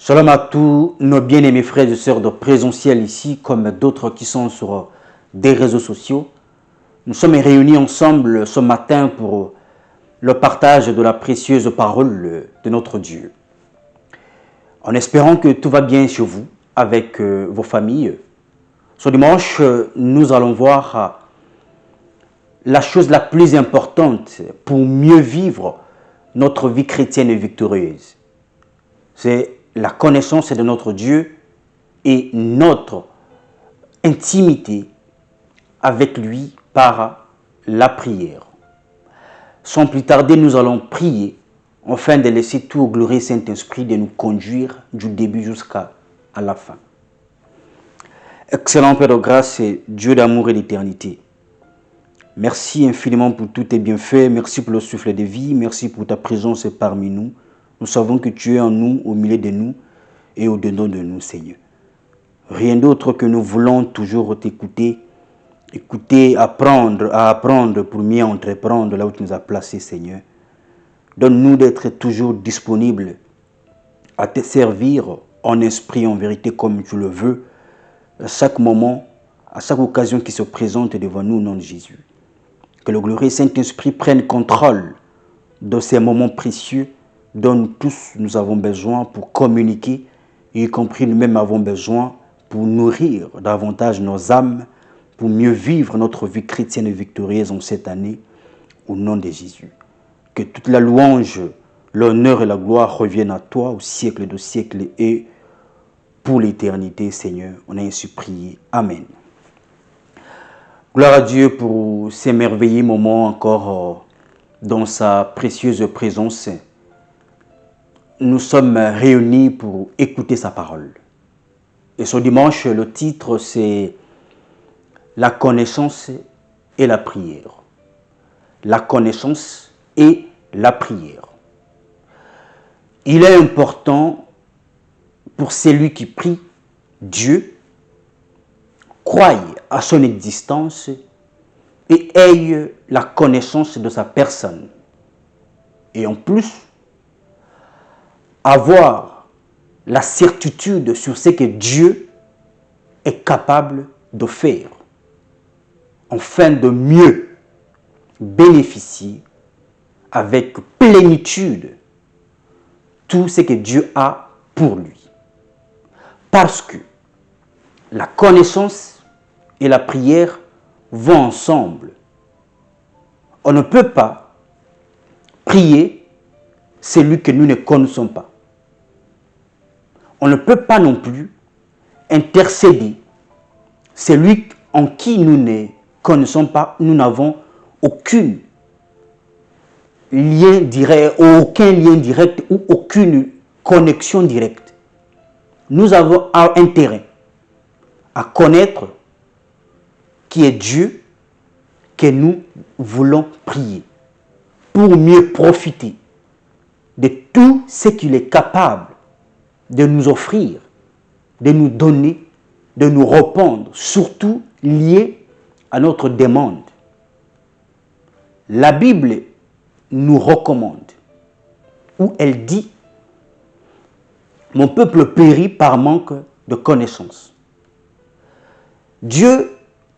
Shalom à tous nos bien-aimés frères et sœurs de présentiel ici, comme d'autres qui sont sur des réseaux sociaux. Nous sommes réunis ensemble ce matin pour le partage de la précieuse parole de notre Dieu. En espérant que tout va bien chez vous, avec vos familles. Ce dimanche, nous allons voir la chose la plus importante pour mieux vivre notre vie chrétienne et victorieuse. C'est la connaissance de notre Dieu et notre intimité avec lui par la prière. Sans plus tarder, nous allons prier afin de laisser tout au glorieux Saint-Esprit de nous conduire du début jusqu'à la fin. Excellent Père de grâce et Dieu d'amour et d'éternité. Merci infiniment pour tous tes bienfaits, merci pour le souffle de vie, merci pour ta présence parmi nous. Nous savons que tu es en nous, au milieu de nous et au-dedans de nous, Seigneur. Rien d'autre que nous voulons toujours t'écouter, écouter, apprendre pour mieux entreprendre là où tu nous as placés, Seigneur. Donne-nous d'être toujours disponibles à te servir en esprit, en vérité, comme tu le veux, à chaque moment, à chaque occasion qui se présente devant nous au nom de Jésus. Que le glorieux Saint-Esprit prenne contrôle de ces moments précieux dont nous tous nous avons besoin pour communiquer, y compris nous-mêmes avons besoin pour nourrir davantage nos âmes, pour mieux vivre notre vie chrétienne et victorieuse en cette année, au nom de Jésus. Que toute la louange, l'honneur et la gloire reviennent à toi au siècle de siècles et pour l'éternité, Seigneur. On a ainsi prié. Amen. Gloire à Dieu pour ces merveilleux moments encore dans sa précieuse présence. Nous sommes réunis pour écouter sa parole. Et ce dimanche, le titre, c'est « La connaissance et la prière ». La connaissance et la prière. Il est important pour celui qui prie Dieu, croie à son existence et ait la connaissance de sa personne. Et en plus, avoir la certitude sur ce que Dieu est capable de faire, afin de mieux bénéficier avec plénitude tout ce que Dieu a pour lui. Parce que la connaissance et la prière vont ensemble. On ne peut pas prier celui que nous ne connaissons pas. On ne peut pas non plus intercéder celui en qui nous ne connaissons pas, nous n'avons aucun lien direct ou aucune connexion directe. Nous avons intérêt à connaître qui est Dieu que nous voulons prier pour mieux profiter de tout ce qu'il est capable de nous offrir, de nous donner, de nous répondre, surtout lié à notre demande. La Bible nous recommande, où elle dit « Mon peuple périt par manque de connaissance ». Dieu,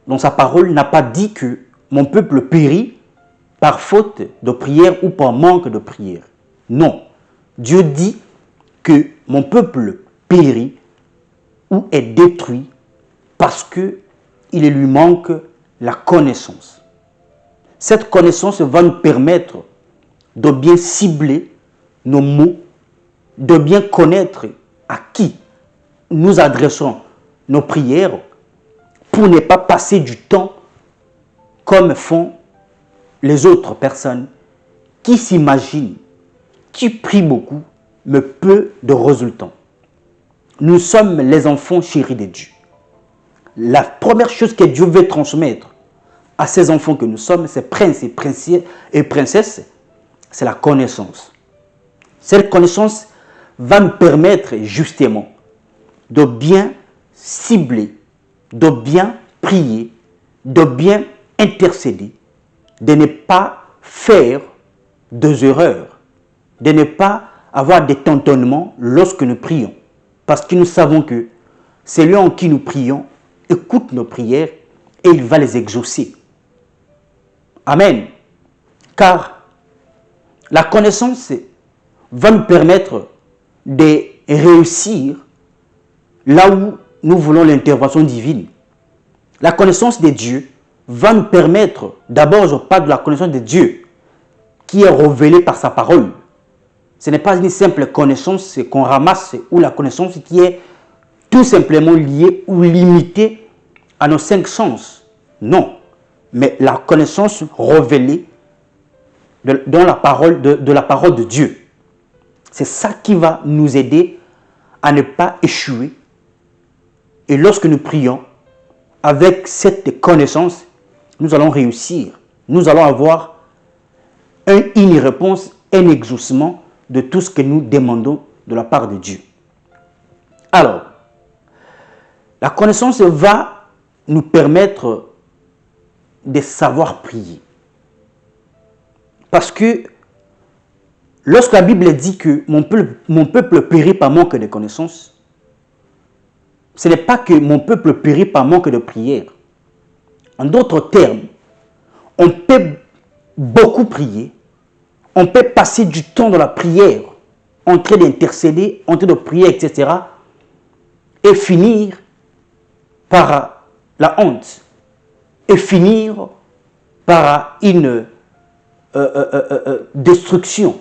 dans sa parole, n'a pas dit que mon peuple périt par faute de prière ou par manque de prière. Non, Dieu dit que mon peuple périt ou est détruit parce qu'il lui manque la connaissance. Cette connaissance va nous permettre de bien cibler nos mots, de bien connaître à qui nous adressons nos prières pour ne pas passer du temps comme font les autres personnes qui s'imaginent, qui prient beaucoup, mais peu de résultats. Nous sommes les enfants chéris de Dieu. La première chose que Dieu veut transmettre à ces enfants que nous sommes, ces princes et princesses, c'est la connaissance. Cette connaissance va nous permettre justement de bien cibler, de bien prier, de bien intercéder, de ne pas faire des erreurs, de ne pas avoir des tâtonnements lorsque nous prions. Parce que nous savons que celui en qui nous prions écoute nos prières et il va les exaucer. Amen. Car la connaissance va nous permettre de réussir là où nous voulons l'intervention divine. La connaissance de Dieu va nous permettre, d'abord je parle de la connaissance de Dieu qui est révélée par sa parole. Ce n'est pas une simple connaissance qu'on ramasse ou la connaissance qui est tout simplement liée ou limitée à nos 5 sens. Non, mais la connaissance révélée dans la parole de la parole de Dieu. C'est ça qui va nous aider à ne pas échouer. Et lorsque nous prions, avec cette connaissance, nous allons réussir. Nous allons avoir une réponse, un exaucement de tout ce que nous demandons de la part de Dieu. Alors, la connaissance va nous permettre de savoir prier. Parce que lorsque la Bible dit que mon peuple périt par manque de connaissance, ce n'est pas que mon peuple périt par manque de prière. En d'autres termes, on peut beaucoup prier, on peut passer du temps dans la prière, en train d'intercéder, en train de prier, etc. et finir par la honte, et finir par une destruction,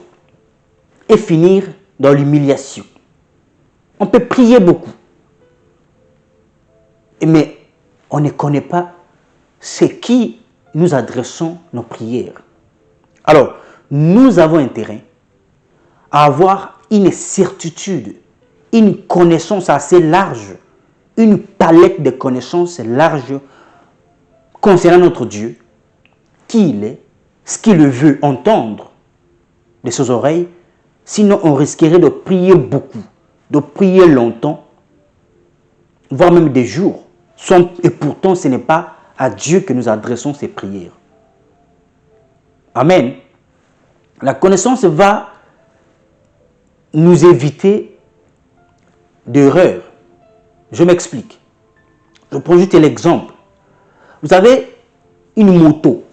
et finir dans l'humiliation. On peut prier beaucoup, mais on ne connaît pas ce qui nous adressons nos prières. Alors, nous avons intérêt à avoir une certitude, une connaissance assez large, une palette de connaissances large concernant notre Dieu, qui il est, ce qu'il veut entendre de ses oreilles. Sinon, on risquerait de prier beaucoup, de prier longtemps, voire même des jours. Et pourtant, ce n'est pas à Dieu que nous adressons ces prières. Amen. La connaissance va nous éviter d'erreurs. Je m'explique. Je prends juste l'exemple. Vous avez une moto.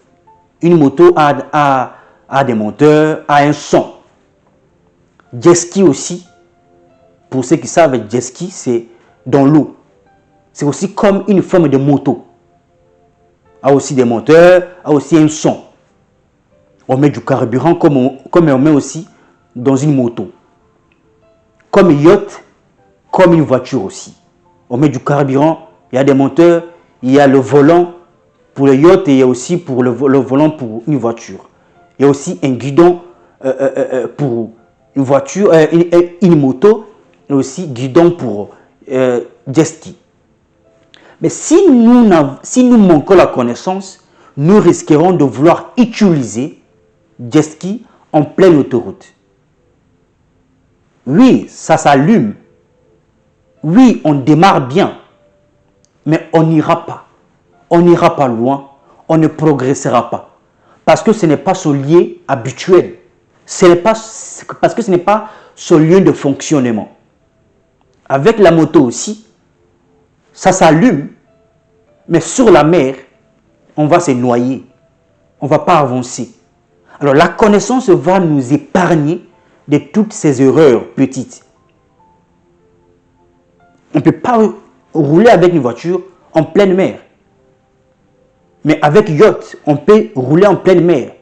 Une moto a des moteurs, a un son. Jet ski aussi. Pour ceux qui savent, jet ski, c'est dans l'eau. C'est aussi comme une forme de moto. A aussi des moteurs, a aussi un son. On met du carburant comme on met aussi dans une moto. Comme yacht, comme une voiture aussi. On met du carburant, il y a des moteurs, il y a le volant pour le yacht et il y a aussi pour le volant pour une voiture. Il y a aussi un guidon pour une voiture, une moto, et aussi guidon pour jet ski. Mais si nous manquons la connaissance, nous risquerons de vouloir utiliser jet ski en pleine autoroute. Oui, ça s'allume. Oui, on démarre bien. Mais on n'ira pas. On n'ira pas loin. On ne progressera pas. Parce que ce n'est pas son lieu habituel. Parce que ce n'est pas son lieu de fonctionnement. Avec la moto aussi, ça s'allume. Mais sur la mer, on va se noyer. On ne va pas avancer. Alors la connaissance va nous épargner de toutes ces erreurs petites. On ne peut pas rouler avec une voiture en pleine mer. Mais avec yacht, on peut rouler en pleine mer.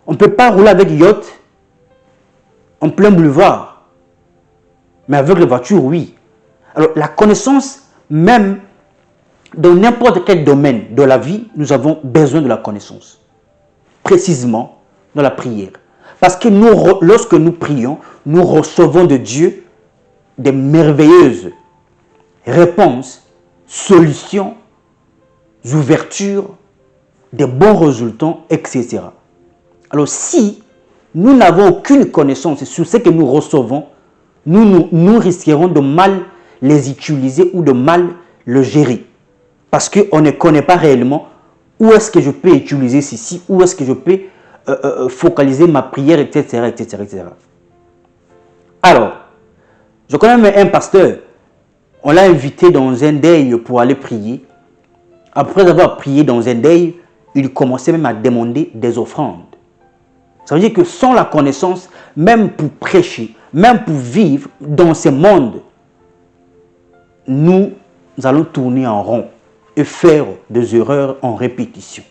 On ne peut pas rouler avec yacht en plein boulevard. Mais avec la voiture, oui. Alors la connaissance, même dans n'importe quel domaine de la vie, nous avons besoin de la connaissance. Précisément dans la prière. Parce que lorsque nous prions, nous recevons de Dieu des merveilleuses réponses, solutions, ouvertures, des bons résultats, etc. Alors si nous n'avons aucune connaissance sur ce que nous recevons, nous risquerons de mal les utiliser ou de mal le gérer. Parce qu'on ne connaît pas réellement où est-ce que je peux utiliser ceci, où est-ce que je peux focaliser ma prière, etc., etc., etc. Alors, Je connais même un pasteur. On l'a invité dans un deuil pour aller prier. Après avoir prié dans un deuil, il commençait même à demander des offrandes. Ça veut dire que sans la connaissance, même pour prêcher, même pour vivre dans ce monde, nous allons tourner en rond et faire des erreurs en répétition.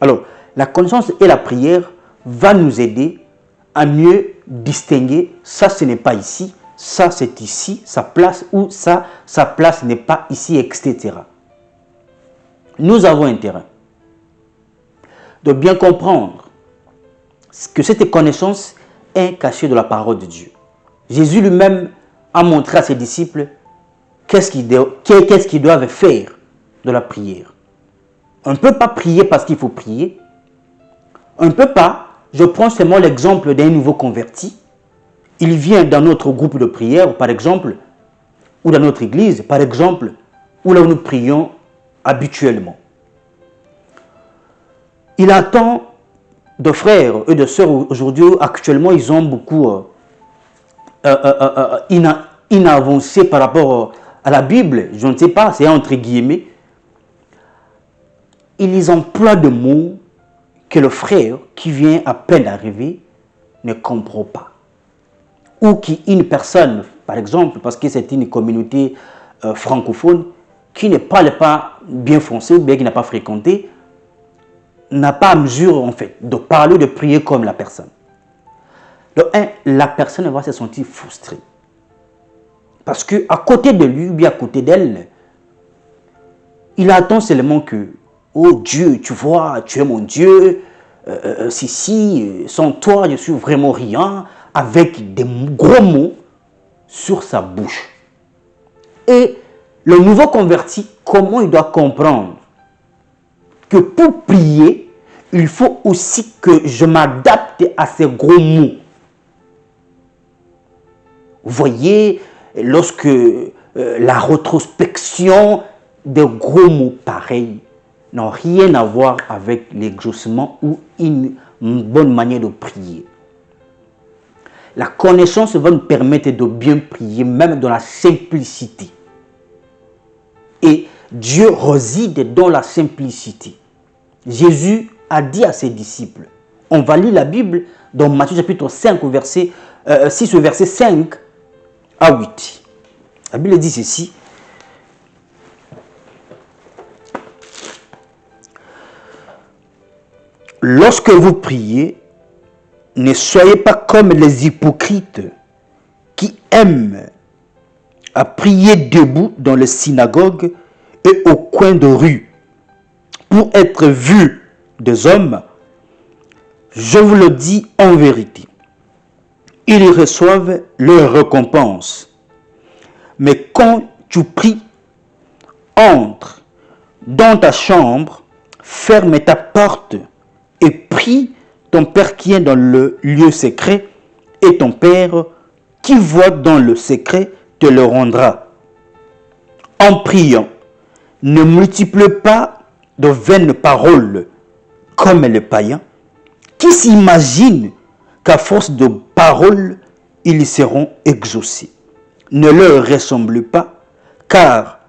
Alors, la connaissance et la prière vont nous aider à mieux distinguer ça, ce n'est pas ici, ça, c'est ici, sa place, ou ça, sa place n'est pas ici, etc. Nous avons intérêt de bien comprendre que cette connaissance est cachée de la parole de Dieu. Jésus lui-même a montré à ses disciples qu'est-ce qu'ils doivent faire de la prière. On ne peut pas prier parce qu'il faut prier. On ne peut pas. Je prends seulement l'exemple d'un nouveau converti. Il vient dans notre groupe de prière, par exemple, ou dans notre église, par exemple, où là où nous prions habituellement. Il attend de frères et de sœurs aujourd'hui, actuellement, ils ont beaucoup inavancé par rapport à la Bible. Je ne sais pas, c'est entre guillemets. Ils emploient des mots que le frère qui vient à peine d'arriver ne comprend pas. Ou qu'une personne, par exemple, parce que c'est une communauté francophone, qui ne parle pas bien français ou bien qui n'a pas fréquenté, n'a pas à mesure en fait de parler, de prier comme la personne. Donc, la personne va se sentir frustrée. Parce qu'à côté de lui ou bien à côté d'elle, il attend seulement que, oh Dieu, tu vois, tu es mon Dieu, si, sans toi, je suis vraiment rien, avec des gros mots sur sa bouche. Et le nouveau converti, comment il doit comprendre que pour prier, il faut aussi que je m'adapte à ces gros mots. Vous voyez, lorsque la rétrospection de gros mots pareils n'ont rien à voir avec l'exaucement ou une bonne manière de prier. La connaissance va nous permettre de bien prier, même dans la simplicité. Et Dieu réside dans la simplicité. Jésus a dit à ses disciples, on va lire la Bible dans Matthieu chapitre 5, verset 6, verset 5 à 8. La Bible dit ceci. Lorsque vous priez, ne soyez pas comme les hypocrites qui aiment à prier debout dans les synagogues et au coin de rue pour être vus des hommes. Je vous le dis en vérité, ils reçoivent leur récompense. Mais quand tu pries, entre dans ta chambre, ferme ta porte et prie ton Père qui est dans le lieu secret, et ton Père qui voit dans le secret te le rendra. En priant, ne multiplie pas de vaines paroles comme les païens, qui s'imaginent qu'à force de paroles, ils seront exaucés. Ne leur ressemblez pas, car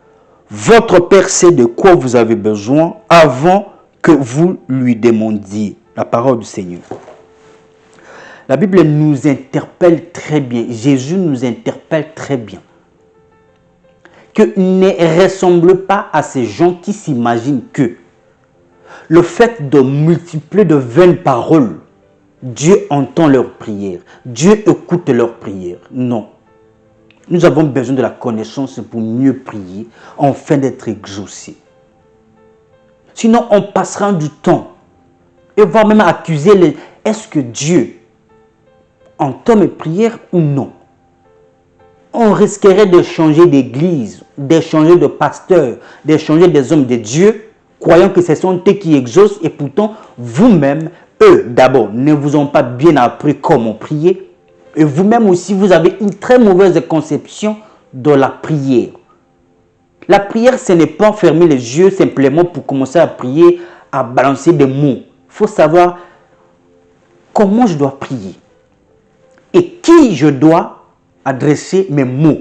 votre Père sait de quoi vous avez besoin avant que vous lui demandiez. La parole du Seigneur. La Bible nous interpelle très bien. Jésus nous interpelle très bien. Que ne ressemble pas à ces gens qui s'imaginent que le fait de multiplier de vaines paroles, Dieu entend leurs prières. Dieu écoute leurs prières. Non. Nous avons besoin de la connaissance pour mieux prier, afin d'être exaucés. Sinon, on passera du temps et voire même accuser les... Est-ce que Dieu entend mes prières ou non? On risquerait de changer d'église, de changer de pasteur, de changer des hommes de Dieu, croyant que ce sont eux qui exaucent, et pourtant, vous-même, eux, d'abord, ne vous ont pas bien appris comment prier, et vous-même aussi, vous avez une très mauvaise conception de la prière. La prière, ce n'est pas fermer les yeux simplement pour commencer à prier, à balancer des mots. Il faut savoir comment je dois prier et qui je dois adresser mes mots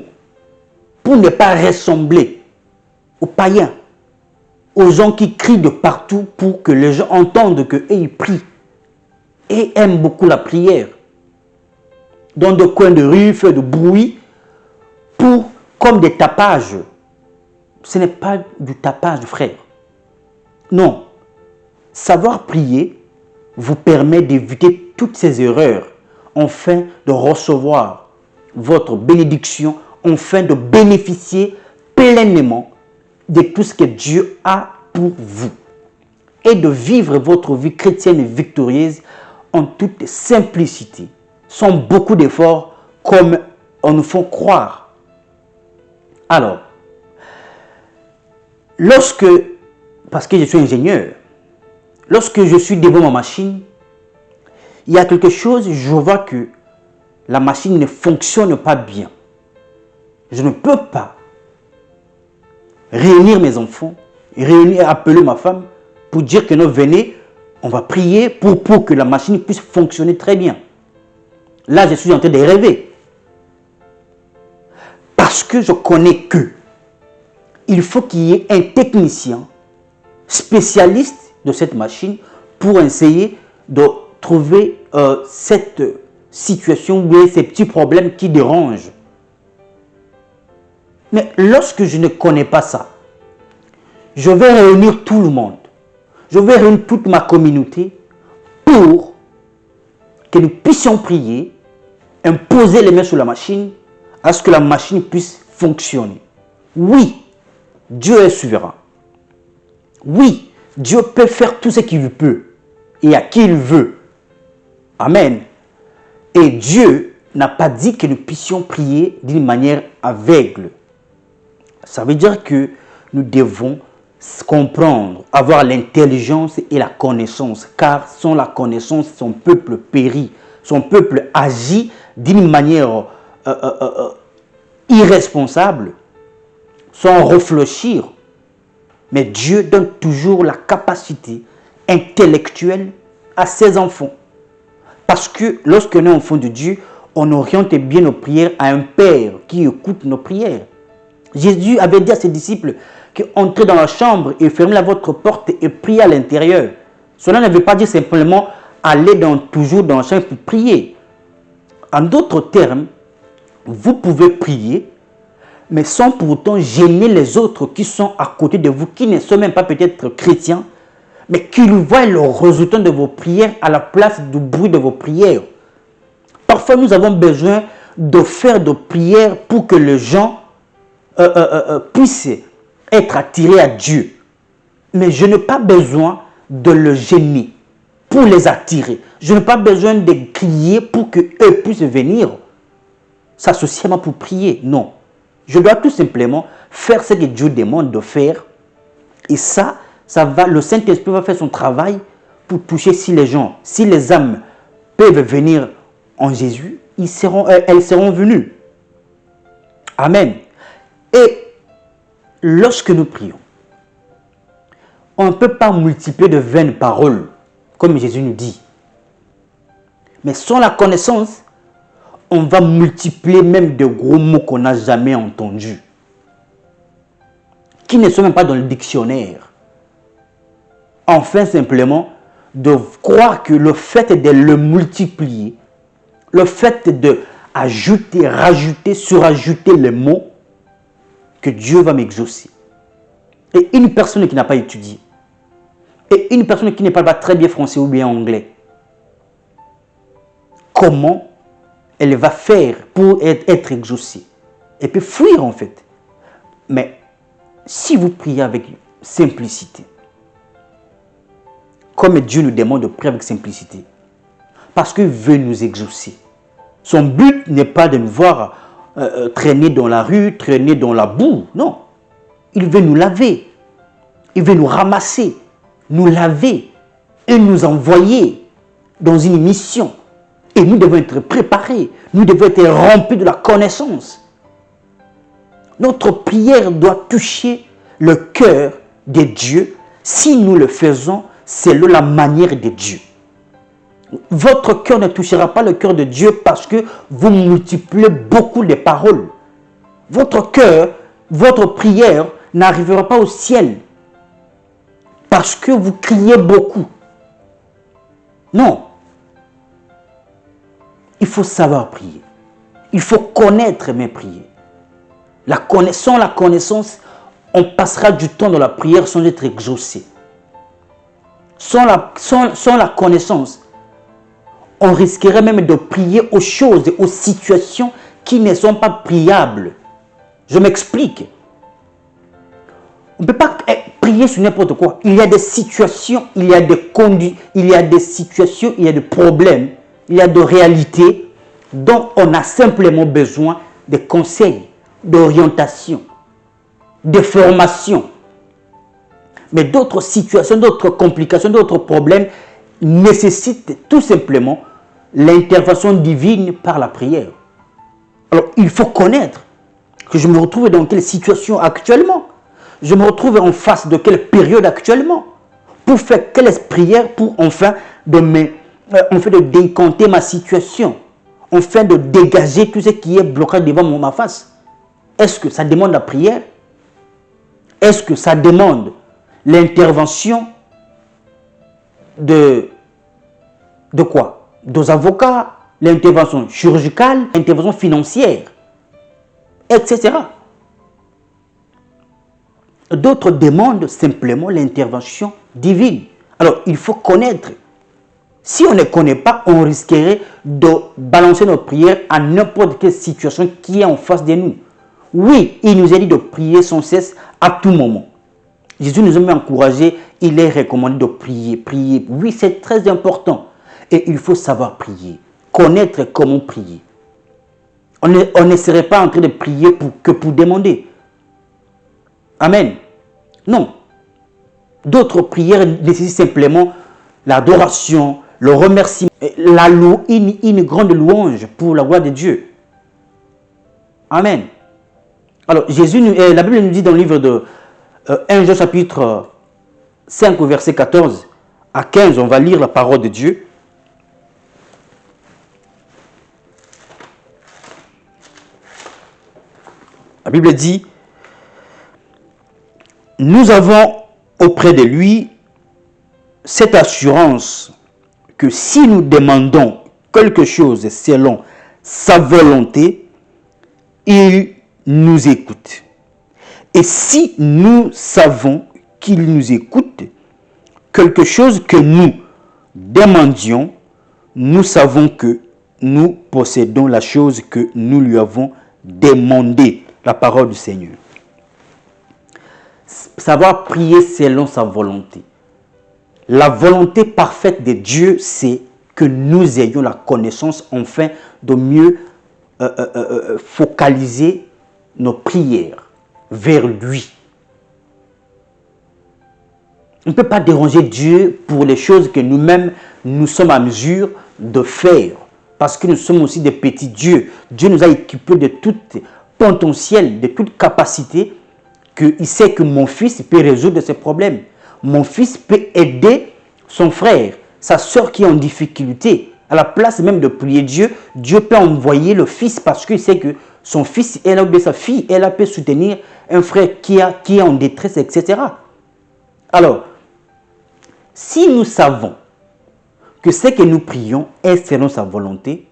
pour ne pas ressembler aux païens, aux gens qui crient de partout pour que les gens entendent qu'eux ils prient et aiment beaucoup la prière. Dans des coins de rue, faire de bruit comme des tapages. Ce n'est pas du tapage, frère. Non. Savoir prier vous permet d'éviter toutes ces erreurs afin de recevoir votre bénédiction, afin de bénéficier pleinement de tout ce que Dieu a pour vous et de vivre votre vie chrétienne victorieuse en toute simplicité, sans beaucoup d'efforts comme on nous fait croire. Alors, parce que je suis ingénieur, lorsque je suis devant ma machine, il y a quelque chose, je vois que la machine ne fonctionne pas bien. Je ne peux pas réunir mes enfants, appeler ma femme pour dire que nous venez, on va prier pour que la machine puisse fonctionner très bien. Là, je suis en train de rêver. Parce que je connais que il faut qu'il y ait un technicien spécialiste de cette machine pour essayer de trouver cette situation ou ces petits problèmes qui dérangent. Mais lorsque je ne connais pas ça, je vais réunir tout le monde. Je vais réunir toute ma communauté pour que nous puissions prier, imposer les mains sur la machine, à ce que la machine puisse fonctionner. Oui, Dieu est souverain. Oui, Dieu peut faire tout ce qu'il peut et à qui il veut. Amen. Et Dieu n'a pas dit que nous puissions prier d'une manière aveugle. Ça veut dire que nous devons comprendre, avoir l'intelligence et la connaissance, car sans la connaissance, son peuple périt, son peuple agit d'une manière irresponsable, sans réfléchir. Mais Dieu donne toujours la capacité intellectuelle à ses enfants. Parce que lorsque nous sommes enfants de Dieu, on oriente bien nos prières à un Père qui écoute nos prières. Jésus avait dit à ses disciples qu'entrez dans la chambre et fermez votre porte et priez à l'intérieur. Cela ne veut pas dire simplement aller toujours dans la chambre pour prier. En d'autres termes, vous pouvez prier, mais sans pour autant gêner les autres qui sont à côté de vous, qui ne sont même pas peut-être chrétiens, mais qui voient le résultat de vos prières à la place du bruit de vos prières. Parfois, nous avons besoin de faire des prières pour que les gens puissent être attirés à Dieu. Mais je n'ai pas besoin de le gêner pour les attirer. Je n'ai pas besoin de crier pour qu'eux puissent venir s'associer à moi pour prier. Non. Je dois tout simplement faire ce que Dieu demande de faire. Et ça va, le Saint-Esprit va faire son travail pour toucher si les gens, si les âmes peuvent venir en Jésus, elles seront venues. Amen. Et lorsque nous prions, on ne peut pas multiplier de vaines paroles, comme Jésus nous dit. Mais sans la connaissance, on va multiplier même de gros mots qu'on n'a jamais entendus, qui ne sont même pas dans le dictionnaire. Enfin, simplement, de croire que le fait de le multiplier, le fait de ajouter, rajouter, surajouter les mots, que Dieu va m'exaucer. Et une personne qui n'a pas étudié, et une personne qui ne parle pas très bien français ou bien anglais, comment elle va faire pour être exaucée? Elle peut fuir en fait. Mais si vous priez avec simplicité, comme Dieu nous demande de prier avec simplicité, parce qu'il veut nous exaucer. Son but n'est pas de nous voir traîner dans la rue, traîner dans la boue. Non. Il veut nous laver. Il veut nous ramasser, nous laver et nous envoyer dans une mission. Et nous devons être préparés. Nous devons être remplis de la connaissance. Notre prière doit toucher le cœur de Dieu si nous le faisons selon la manière de Dieu. Votre cœur ne touchera pas le cœur de Dieu parce que vous multipliez beaucoup de paroles. Votre cœur, votre prière n'arrivera pas au ciel parce que vous criez beaucoup. Non. Il faut savoir prier. Il faut connaître mes prières. Sans la connaissance, on passera du temps dans la prière sans être exaucé. Sans la connaissance, on risquerait même de prier aux choses, aux situations qui ne sont pas priables. Je m'explique. On ne peut pas prier sur n'importe quoi. Il y a des situations, il y a des conduits, il y a des situations, il y a des problèmes, il y a des réalités dont on a simplement besoin de conseils, d'orientation, de formation. Mais d'autres situations, d'autres complications, d'autres problèmes nécessitent tout simplement l'intervention divine par la prière. Alors, il faut connaître que je me retrouve dans quelle situation actuellement. Je me retrouve en face de quelle période actuellement. Pour faire quelle prière pour enfin de décanter ma situation. Enfin de dégager tout ce qui est bloqué devant ma face. Est-ce que ça demande la prière? Est-ce que ça demande l'intervention de quoi? Des avocats, l'intervention chirurgicale, l'intervention financière, etc. D'autres demandent simplement l'intervention divine. Alors, il faut connaître. Si on ne connaît pas, on risquerait de balancer notre prière à n'importe quelle situation qui est en face de nous. Oui, il nous a dit de prier sans cesse à tout moment. Jésus nous a même encouragé, il est recommandé de prier, prier. Oui, c'est très important. Et il faut savoir prier, connaître comment prier. On ne serait pas en train de prier pour demander. Amen. Non. D'autres prières nécessitent simplement l'adoration, le remerciement, une grande louange pour la gloire de Dieu. Amen. Alors, la Bible nous dit dans le livre de 1 Jean chapitre 5 verset 14 à 15, on va lire la parole de Dieu. La Bible dit, nous avons auprès de lui cette assurance que si nous demandons quelque chose selon sa volonté, il nous écoute. Et si nous savons qu'il nous écoute, quelque chose que nous demandions, nous savons que nous possédons la chose que nous lui avons demandée. La parole du Seigneur. Savoir prier selon sa volonté. La volonté parfaite de Dieu, c'est que nous ayons la connaissance enfin de mieux focaliser nos prières vers lui. On ne peut pas déranger Dieu pour les choses que nous-mêmes, nous sommes à mesure de faire. Parce que nous sommes aussi des petits dieux. Dieu nous a équipés de tout potentiel, de toute capacité, qu'il sait que mon fils peut résoudre ses problèmes. Mon fils peut aider son frère, sa soeur qui est en difficulté. À la place même de prier Dieu, Dieu peut envoyer le fils parce qu'il sait que son fils, elle ou sa fille, elle peut soutenir un frère qui est en détresse, etc. Alors, si nous savons que ce que nous prions est selon sa volonté,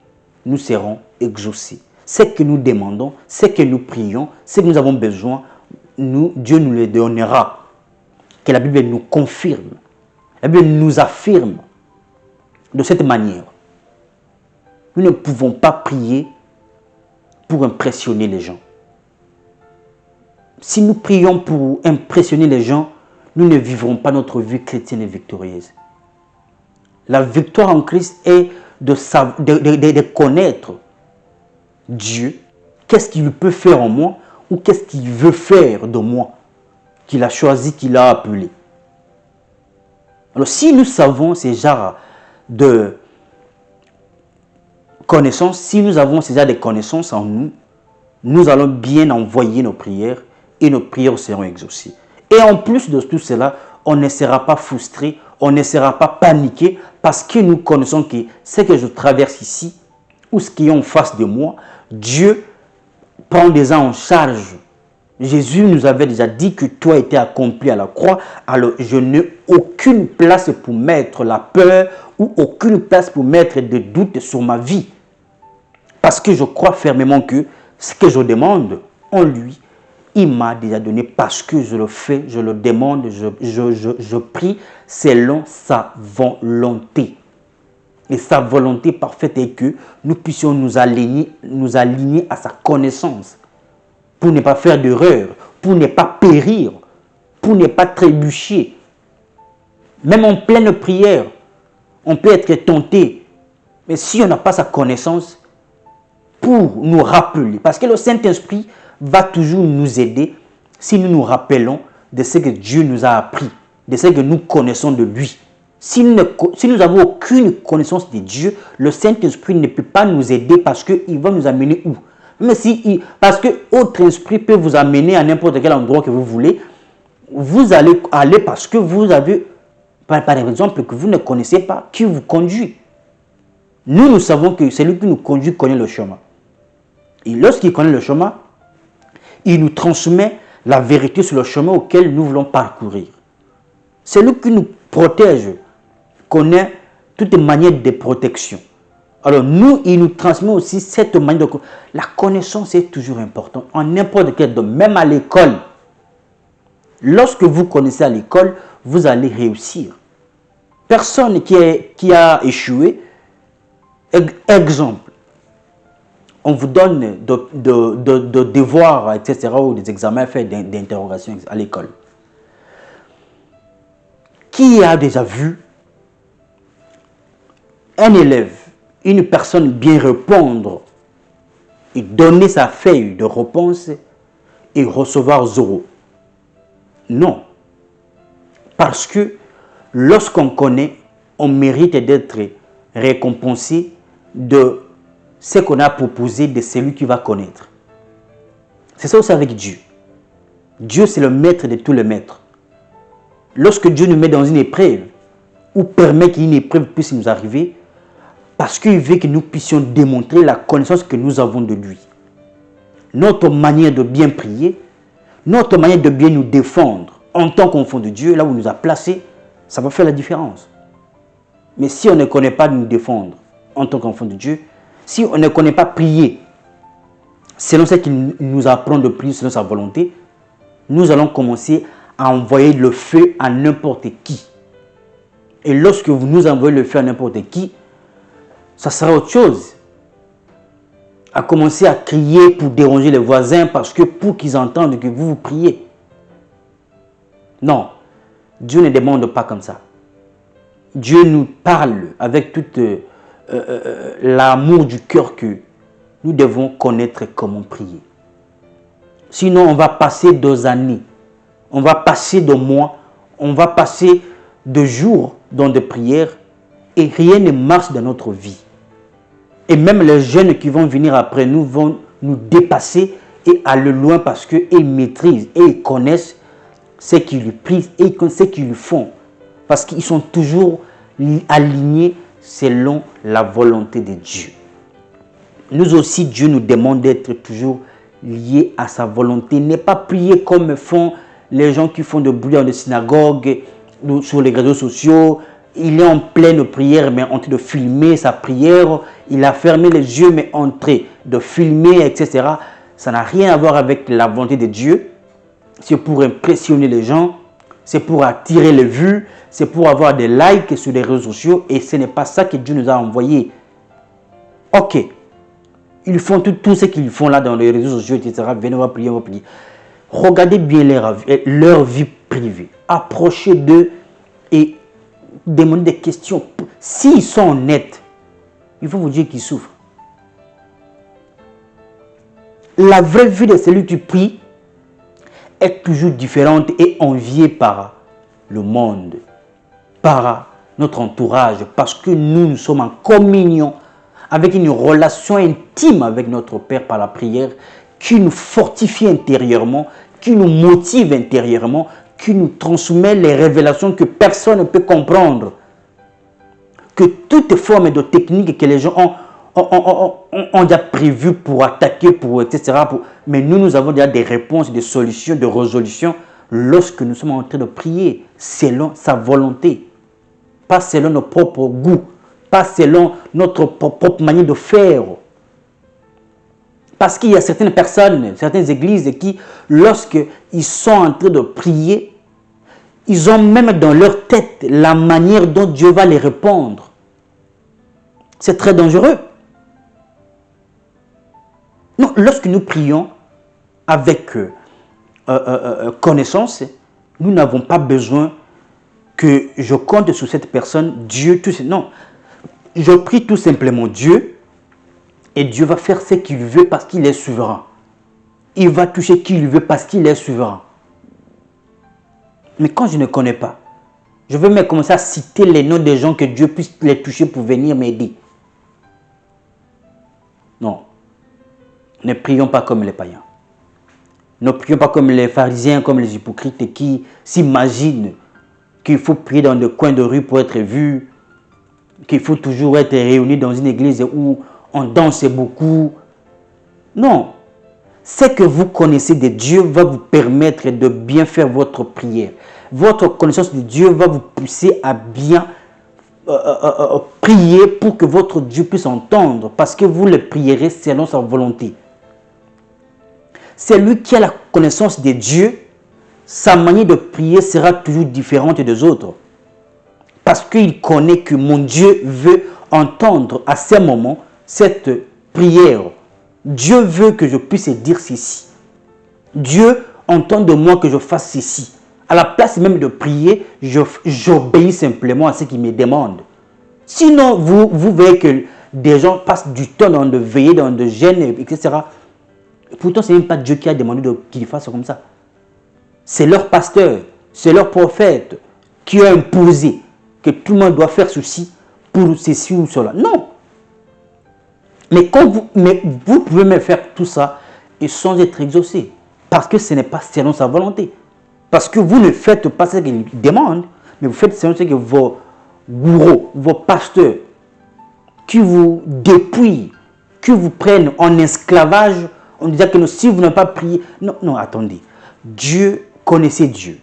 nous serons exaucés. Ce que nous demandons, ce que nous prions, ce que nous avons besoin, Dieu nous le donnera. Que la Bible nous confirme. La Bible nous affirme de cette manière. Nous ne pouvons pas prier pour impressionner les gens. Si nous prions pour impressionner les gens, nous ne vivrons pas notre vie chrétienne et victorieuse. La victoire en Christ est de connaître Dieu, qu'est-ce qu'il peut faire en moi ou qu'est-ce qu'il veut faire de moi, qu'il a choisi, qu'il a appelé. Alors si nous savons ces genres de connaissances, si nous avons ces genres de connaissances en nous, nous allons bien envoyer nos prières et nos prières seront exaucées. Et en plus de tout cela, on ne sera pas frustré, On ne sera pas paniqué parce que nous connaissons que ce que je traverse ici ou ce qui est en face de moi, Dieu prend déjà en charge. Jésus nous avait déjà dit que tout a été accompli à la croix. Alors, je n'ai aucune place pour mettre la peur ou aucune place pour mettre des doutes sur ma vie. Parce que je crois fermement que ce que je demande en lui, il m'a déjà donné parce que je le fais, je le demande, je prie selon sa volonté. Et sa volonté parfaite est que nous puissions nous aligner à sa connaissance. Pour ne pas faire d'erreur, pour ne pas périr, pour ne pas trébucher. Même en pleine prière, on peut être tenté. Mais si on n'a pas sa connaissance, pour nous rappeler, parce que le Saint-Esprit va toujours nous aider si nous nous rappelons de ce que Dieu nous a appris, de ce que nous connaissons de lui. Si nous n'avons aucune connaissance de Dieu, le Saint-Esprit ne peut pas nous aider parce qu'il va nous amener où? Mais parce que autre esprit peut vous amener à n'importe quel endroit que vous voulez, vous allez aller parce que vous avez, par exemple, que vous ne connaissez pas qui vous conduit. Nous savons que celui qui nous conduit connaît le chemin. Et lorsqu'il connaît le chemin, il nous transmet la vérité sur le chemin auquel nous voulons parcourir. Celui qui nous protège connaît toutes les manières de protection. Alors nous, il nous transmet aussi cette manière de... La connaissance est toujours importante en n'importe quel domaine, même à l'école. Lorsque vous connaissez à l'école, vous allez réussir. Personne qui a échoué, exemple, on vous donne de devoirs, etc., ou des examens à faire d'interrogation à l'école. Qui a déjà vu un élève, une personne bien répondre et donner sa feuille de réponse et recevoir 0? Non. Parce que lorsqu'on connaît, on mérite d'être récompensé de ce qu'on a proposé de celui qui va connaître. C'est ça aussi avec Dieu. Dieu, c'est le maître de tous les maîtres. Lorsque Dieu nous met dans une épreuve, ou permet qu'une épreuve puisse nous arriver, parce qu'il veut que nous puissions démontrer la connaissance que nous avons de lui. Notre manière de bien prier, notre manière de bien nous défendre en tant qu'enfant de Dieu, là où il nous a placés, ça va faire la différence. Mais si on ne connaît pas nous défendre en tant qu'enfant de Dieu, si on ne connaît pas prier selon ce qu'il nous apprend de prier, selon sa volonté, nous allons commencer à envoyer le feu à n'importe qui. Et lorsque vous nous envoyez le feu à n'importe qui, ça sera autre chose. À commencer à crier pour déranger les voisins parce que pour qu'ils entendent que vous priez. Non, Dieu ne demande pas comme ça. Dieu nous parle avec tout l'amour du cœur que nous devons connaître comment prier. Sinon, on va passer des années, on va passer des mois, on va passer des jours dans des prières et rien ne marche dans notre vie. Et même les jeunes qui vont venir après nous vont nous dépasser et aller loin parce qu'ils maîtrisent et ils connaissent ce qu'ils lui prient et ce qu'ils lui font. Parce qu'ils sont toujours alignés selon la volonté de Dieu. Nous aussi, Dieu nous demande d'être toujours liés à sa volonté. Ne pas prier comme font les gens qui font de bruit dans les synagogues, sur les réseaux sociaux. Il est en pleine prière, mais en train de filmer sa prière. Il a fermé les yeux, mais en train de filmer, etc. Ça n'a rien à voir avec la volonté de Dieu. C'est pour impressionner les gens. C'est pour attirer les vues. C'est pour avoir des likes sur les réseaux sociaux. Et ce n'est pas ça que Dieu nous a envoyé. Ok. Ils font tout ce qu'ils font là dans les réseaux sociaux, etc. Venez, on va prier, on va prier. Regardez bien leur vie privée. Approchez d'eux et demandez des questions. S'ils sont honnêtes, il faut vous dire qu'ils souffrent. La vraie vie de celui qui prie est toujours différente et enviée par le monde, par notre entourage, parce que nous sommes en communion avec une relation intime avec notre Père par la prière qui nous fortifie intérieurement, qui nous motive intérieurement, qui nous transmet les révélations que personne ne peut comprendre. Que toute forme de technique que les gens ont déjà prévues pour attaquer, etc. Mais nous avons déjà des réponses, des solutions, des résolutions lorsque nous sommes en train de prier selon sa volonté. Pas selon nos propres goûts, pas selon notre propre manière de faire. Parce qu'il y a certaines personnes, certaines églises qui, lorsqu'ils sont en train de prier, ils ont même dans leur tête la manière dont Dieu va les répondre. C'est très dangereux. Non, lorsque nous prions avec connaissance, nous n'avons pas besoin que je compte sur cette personne, Dieu, tout ça. Non, je prie tout simplement Dieu et Dieu va faire ce qu'il veut parce qu'il est souverain. Il va toucher qui il veut parce qu'il est souverain. Mais quand je ne connais pas, je vais même commencer à citer les noms des gens que Dieu puisse les toucher pour venir m'aider. Non. Ne prions pas comme les païens. Ne prions pas comme les pharisiens, comme les hypocrites qui s'imaginent qu'il faut prier dans des coins de rue pour être vu, qu'il faut toujours être réuni dans une église où on danse beaucoup. Non. Ce que vous connaissez de Dieu va vous permettre de bien faire votre prière. Votre connaissance de Dieu va vous pousser à bien prier pour que votre Dieu puisse entendre, parce que vous le prierez selon sa volonté. Celui qui a la connaissance de Dieu, sa manière de prier sera toujours différente des autres. Parce qu'il connaît que mon Dieu veut entendre à ce moment cette prière. Dieu veut que je puisse dire ceci. Dieu entend de moi que je fasse ceci. À la place même de prier, j'obéis simplement à ce qu'il me demande. Sinon, vous voyez que des gens passent du temps dans de veiller, dans de jeûne, etc. Pourtant, ce n'est même pas Dieu qui a demandé qu'ils fassent comme ça. C'est leur pasteur, c'est leur prophète qui a imposé que tout le monde doit faire ceci pour ceci ou cela. Non. Mais vous pouvez même faire tout ça et sans être exaucé. Parce que ce n'est pas selon sa volonté. Parce que vous ne faites pas ce qu'il demande, mais vous faites selon ce que vos gourous, vos pasteurs, qui vous dépouillent, qui vous prennent en esclavage, en disant que si vous n'avez pas prié... Non, non, attendez. Dieu, connaissez Dieu.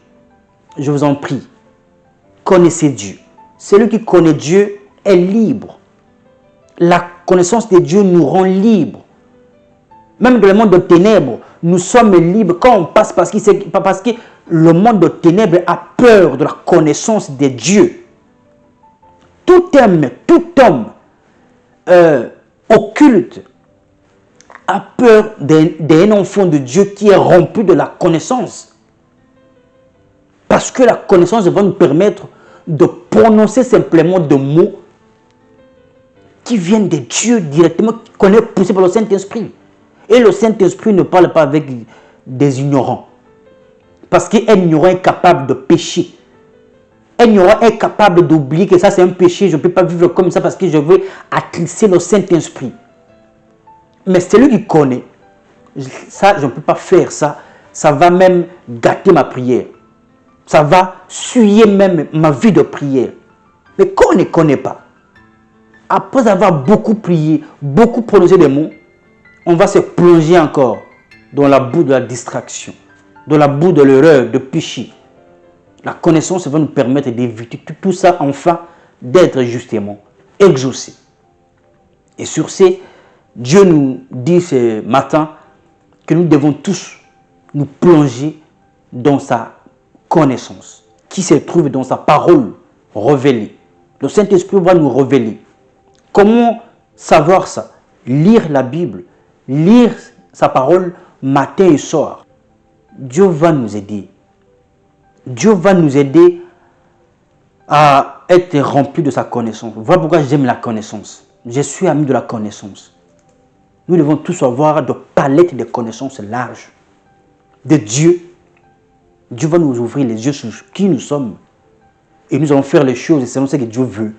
Je vous en prie. Connaissez Dieu. Celui qui connaît Dieu est libre. La connaissance de Dieu nous rend libres. Même dans le monde de ténèbres, nous sommes libres quand on passe parce que le monde de ténèbres a peur de la connaissance de Dieu. Tout homme occulte a peur d'un enfant de Dieu qui est rempli de la connaissance. Parce que la connaissance va nous permettre de prononcer simplement des mots qui viennent de Dieu directement, qu'on est poussé par le Saint-Esprit. Et le Saint-Esprit ne parle pas avec des ignorants. Parce qu'un ignorant est capable de pécher. Un ignorant est capable d'oublier que ça c'est un péché, je ne peux pas vivre comme ça parce que je veux attrister le Saint-Esprit. Mais celui qui connaît, ça je ne peux pas faire ça, ça va même gâter ma prière. Ça va souiller même ma vie de prière. Mais quand on ne connaît pas, après avoir beaucoup prié, beaucoup prononcé des mots, on va se plonger encore dans la boue de la distraction, dans la boue de l'erreur, de péché. La connaissance va nous permettre d'éviter tout ça, enfin, d'être justement exaucé. Et sur ce, Dieu nous dit ce matin que nous devons tous nous plonger dans sa connaissance, qui se trouve dans sa parole révélée. Le Saint-Esprit va nous révéler. Comment savoir ça? Lire la Bible, lire sa parole matin et soir. Dieu va nous aider. Dieu va nous aider à être rempli de sa connaissance. Voilà pourquoi j'aime la connaissance. Je suis ami de la connaissance. Nous devons tous avoir de palettes de connaissances larges de Dieu. Dieu va nous ouvrir les yeux sur qui nous sommes. Et nous allons faire les choses selon ce que Dieu veut,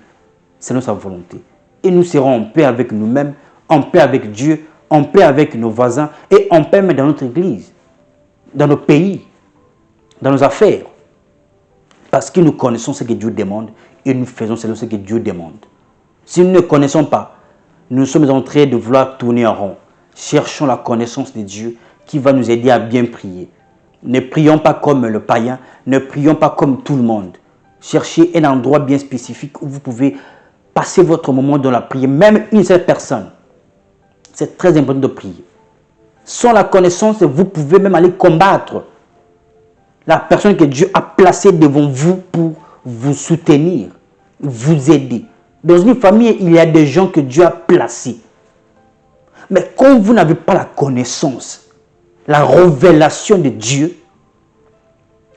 selon sa volonté. Et nous serons en paix avec nous-mêmes, en paix avec Dieu, en paix avec nos voisins et en paix même dans notre église, dans nos pays, dans nos affaires. Parce que nous connaissons ce que Dieu demande et nous faisons ce que Dieu demande. Si nous ne connaissons pas, nous sommes en train de vouloir tourner en rond. Cherchons la connaissance de Dieu qui va nous aider à bien prier. Ne prions pas comme le païen, ne prions pas comme tout le monde. Cherchez un endroit bien spécifique où vous pouvez passer votre moment dans la prière, même une seule personne. C'est très important de prier. Sans la connaissance, vous pouvez même aller combattre la personne que Dieu a placée devant vous pour vous soutenir, vous aider. Dans une famille, il y a des gens que Dieu a placés. Mais quand vous n'avez pas la connaissance, la révélation de Dieu,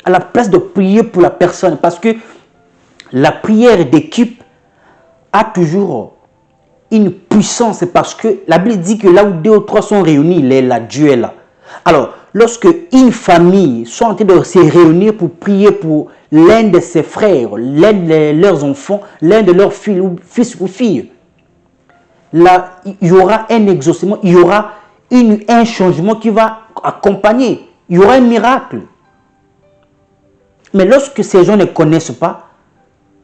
à la place de prier pour la personne, parce que la prière d'équipe a toujours une puissance, parce que la Bible dit que là où 2 ou 3 sont réunis, il est là, Dieu est là. Alors, lorsque une famille soit en train de se réunir pour prier pour l'un de ses frères, l'un de leurs enfants, l'un de leurs fils ou filles, là, il y aura un exaucement, il y aura un changement qui va accompagner. Il y aura un miracle. Mais lorsque ces gens ne connaissent pas,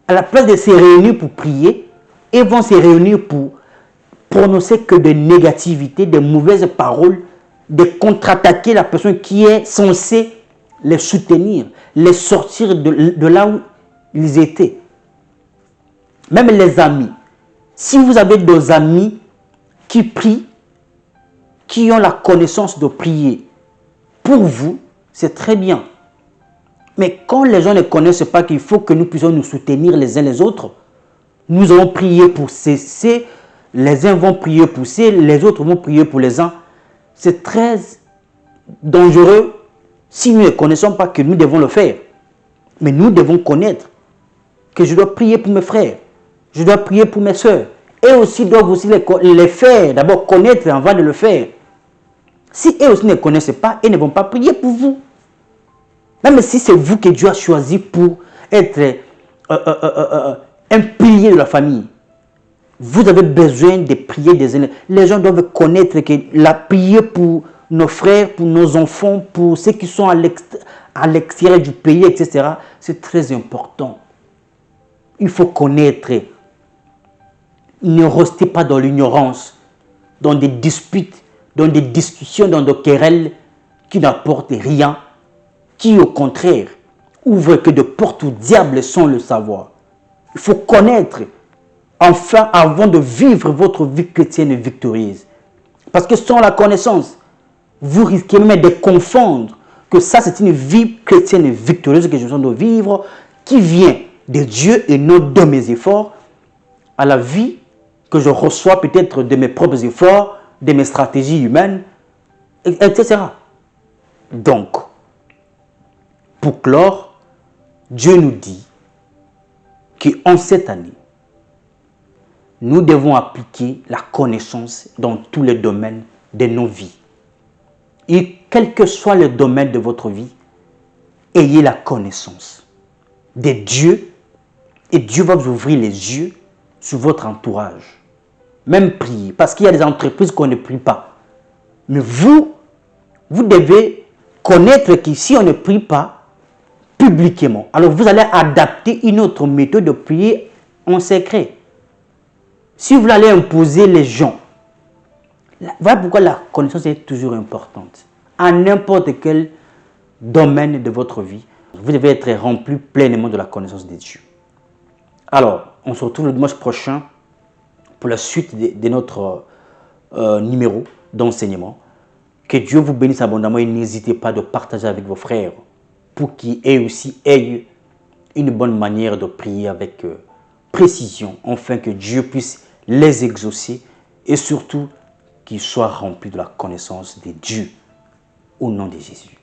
à la place de se réunir pour prier, ils vont se réunir pour prononcer que de négativité, de mauvaises paroles, de contre-attaquer la personne qui est censée les soutenir, les sortir de là où ils étaient. Même les amis. Si vous avez des amis qui prient, qui ont la connaissance de prier pour vous, c'est très bien. Mais quand les gens ne connaissent pas qu'il faut que nous puissions nous soutenir les uns les autres, nous allons prier pour cesser, les uns vont prier pour ces, les autres vont prier pour les uns. C'est très dangereux si nous ne connaissons pas que nous devons le faire. Mais nous devons connaître que je dois prier pour mes frères, je dois prier pour mes soeurs. Et aussi doivent aussi les faire, d'abord connaître avant de le faire. Si eux aussi ne connaissent pas, ils ne vont pas prier pour vous. Même si c'est vous que Dieu a choisi pour être un pilier de la famille, vous avez besoin de prier des uns. Les gens doivent connaître que la prière pour nos frères, pour nos enfants, pour ceux qui sont à l'extérieur du pays, etc., c'est très important. Il faut connaître. Ne restez pas dans l'ignorance, dans des disputes, dans des discussions, dans des querelles qui n'apportent rien, qui au contraire ouvrent que de portes au diable sans le savoir. Il faut connaître, enfin, avant de vivre votre vie chrétienne victorieuse. Parce que sans la connaissance, vous risquez même de confondre que ça c'est une vie chrétienne victorieuse que je suis en train de vivre, qui vient de Dieu et non de mes efforts, à la vie que je reçois peut-être de mes propres efforts, de mes stratégies humaines, etc. Donc, pour clore, Dieu nous dit qu'en cette année, nous devons appliquer la connaissance dans tous les domaines de nos vies. Et quel que soit le domaine de votre vie, ayez la connaissance de Dieu et Dieu va vous ouvrir les yeux sur votre entourage. Même prier, parce qu'il y a des entreprises qu'on ne prie pas. Mais vous devez connaître que si on ne prie pas publiquement, alors vous allez adapter une autre méthode de prier en secret. Si vous allez imposer les gens, voilà pourquoi la connaissance est toujours importante. À n'importe quel domaine de votre vie, vous devez être rempli pleinement de la connaissance de Dieu. Alors, on se retrouve le dimanche prochain pour la suite de notre numéro d'enseignement. Que Dieu vous bénisse abondamment et n'hésitez pas de partager avec vos frères pour qu'ils aient une bonne manière de prier avec précision, afin que Dieu puisse les exaucer et surtout qu'ils soient remplis de la connaissance de Dieu au nom de Jésus.